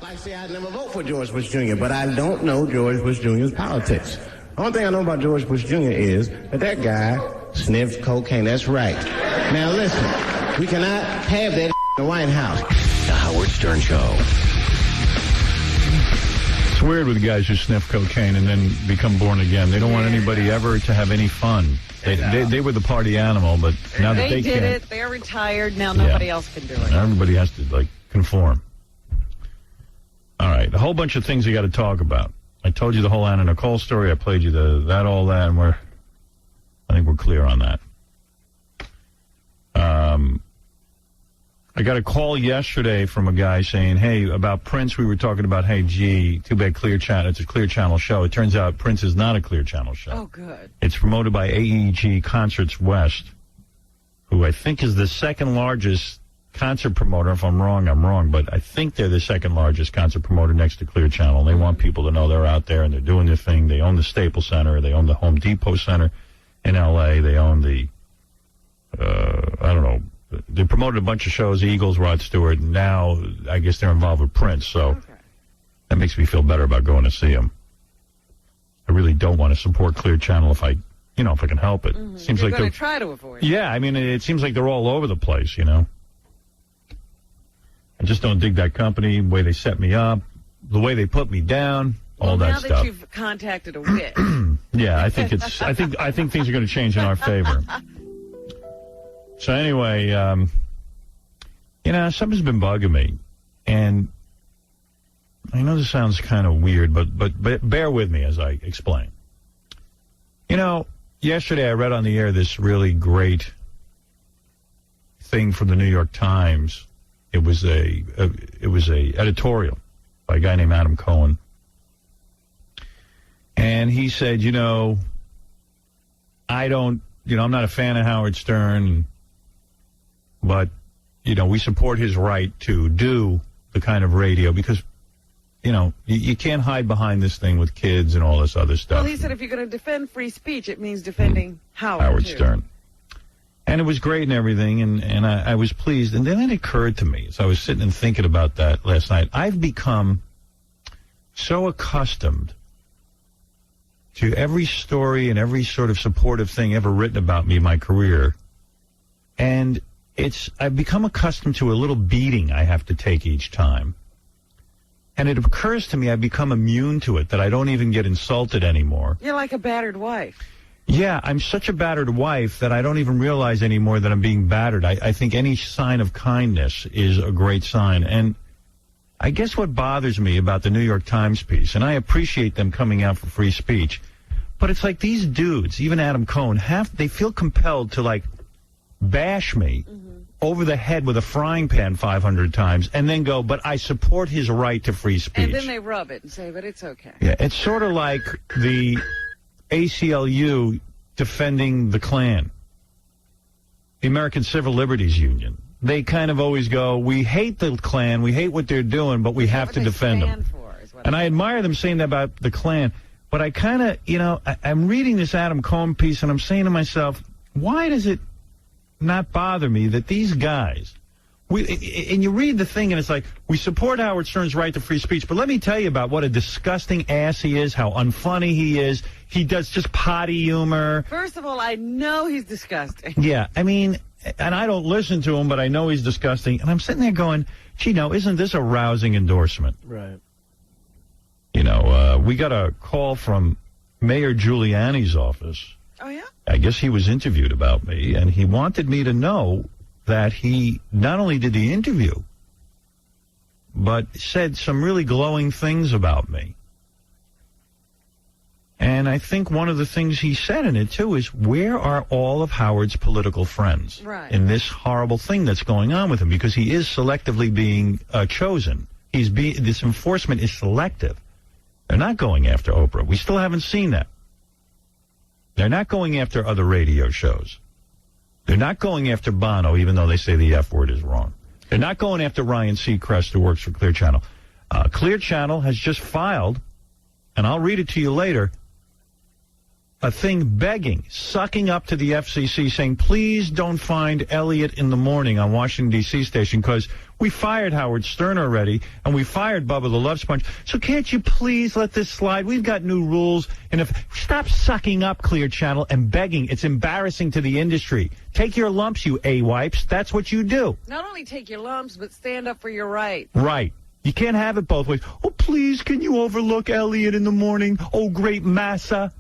Like I say, I'd never vote for George Bush Jr., but I don't know George Bush Jr.'s politics. The only thing I know about George Bush Jr. is that guy sniffs cocaine. That's right. Now listen, we cannot have that in the White House. The Howard Stern Show. It's weird with guys who sniff cocaine and then become born again. They don't want anybody ever to have any fun. They were the party animal, but now that they can't. They did it. They're retired. Now nobody else can do it. Everybody has to, conform. All right. A whole bunch of things we got to talk about. I told you the whole Anna Nicole story. I played you all that, and I think we're clear on that. I got a call yesterday from a guy saying, hey, about Prince, we were talking about, hey, gee, too bad Clear Channel, it's a Clear Channel show. It turns out Prince is not a Clear Channel show. Oh, good. It's promoted by AEG Concerts West, who I think is the second largest concert promoter. If I'm wrong, I'm wrong, but I think they're the second largest concert promoter next to Clear Channel. They want people to know they're out there and they're doing their thing. They own the Staples Center. They own the Home Depot Center in L.A. They own the, I don't know, they promoted a bunch of shows, Eagles, Rod Stewart, and now I guess they're involved with Prince, so that makes me feel better about going to see him. I really don't want to support Clear Channel if I can help it. Mm-hmm. Seems You're like going to try to avoid it. Yeah, I mean, it seems like they're all over the place, I just don't dig that company, the way they set me up, the way they put me down, all that stuff. Now that you've contacted a witch. Yeah, I think things are going to change in our favor. So anyway, something's been bugging me, and I know this sounds kind of weird, but bear with me as I explain. Yesterday I read on the air this really great thing from the New York Times. It was a editorial by a guy named Adam Cohen, and he said, I'm not a fan of Howard Stern. But, we support his right to do the kind of radio because, you can't hide behind this thing with kids and all this other stuff. Well, he said if you're going to defend free speech, it means defending Howard Stern. And it was great and everything, and I was pleased. And then it occurred to me, as I was sitting and thinking about that last night, I've become so accustomed to every story and every sort of supportive thing ever written about me in my career. And I've become accustomed to a little beating I have to take each time. And it occurs to me I've become immune to it, that I don't even get insulted anymore. You're like a battered wife. Yeah, I'm such a battered wife that I don't even realize anymore that I'm being battered. I think any sign of kindness is a great sign. And I guess what bothers me about the New York Times piece, and I appreciate them coming out for free speech, but it's like these dudes, even Adam Cohen, they feel compelled to, bash me over the head with a frying pan 500 times and then go, but I support his right to free speech. And then they rub it and say, but it's okay. Yeah, it's sort of like the ACLU defending the Klan, the American Civil Liberties Union. They kind of always go, we hate the Klan, we hate what they're doing, but we have to defend them. And I admire them saying that about the Klan, but I kind of, I'm reading this Adam Cohen piece and I'm saying to myself, why does it not bother me that these guys, and you read the thing and it's like, we support Howard Stern's right to free speech, but let me tell you about what a disgusting ass he is, how unfunny he is. He does just potty humor. First of all, I know he's disgusting. Yeah, I mean, and I don't listen to him, but I know he's disgusting. And I'm sitting there going, gee, no, isn't this a rousing endorsement? Right. We got a call from Mayor Giuliani's office. Oh, yeah? I guess he was interviewed about me, and he wanted me to know that he not only did the interview, but said some really glowing things about me. And I think one of the things he said in it, too, is where are all of Howard's political friends in this horrible thing that's going on with him? Because he is selectively being chosen. This enforcement is selective. They're not going after Oprah. We still haven't seen that. They're not going after other radio shows. They're not going after Bono, even though they say the F word is wrong. They're not going after Ryan Seacrest, who works for Clear Channel. Clear Channel has just filed, and I'll read it to you later, a thing begging, sucking up to the FCC, saying, please don't find Elliot in the morning on Washington, D.C. station, because We fired Howard Stern already, and we fired Bubba the Love Sponge. So can't you please let this slide? We've got new rules. And stop sucking up, Clear Channel, and begging. It's embarrassing to the industry. Take your lumps, you A-wipes. That's what you do. Not only take your lumps, but stand up for your right. Right. You can't have it both ways. Oh, please, can you overlook Elliot in the morning? Oh, great massa.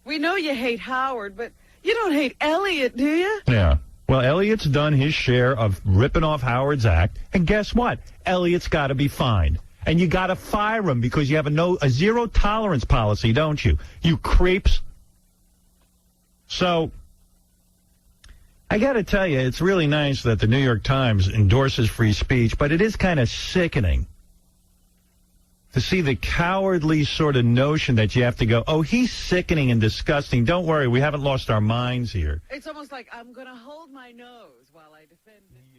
We know you hate Howard, but you don't hate Elliot, do you? Yeah. Well, Elliot's done his share of ripping off Howard's act, and guess what? Elliot's got to be fined. And you got to fire him because you have a zero-tolerance policy, don't you? You creeps. So, I got to tell you, it's really nice that the New York Times endorses free speech, but it is kind of sickening to see the cowardly sort of notion that you have to go, oh, he's sickening and disgusting. Don't worry, we haven't lost our minds here. It's almost like I'm going to hold my nose while I defend it.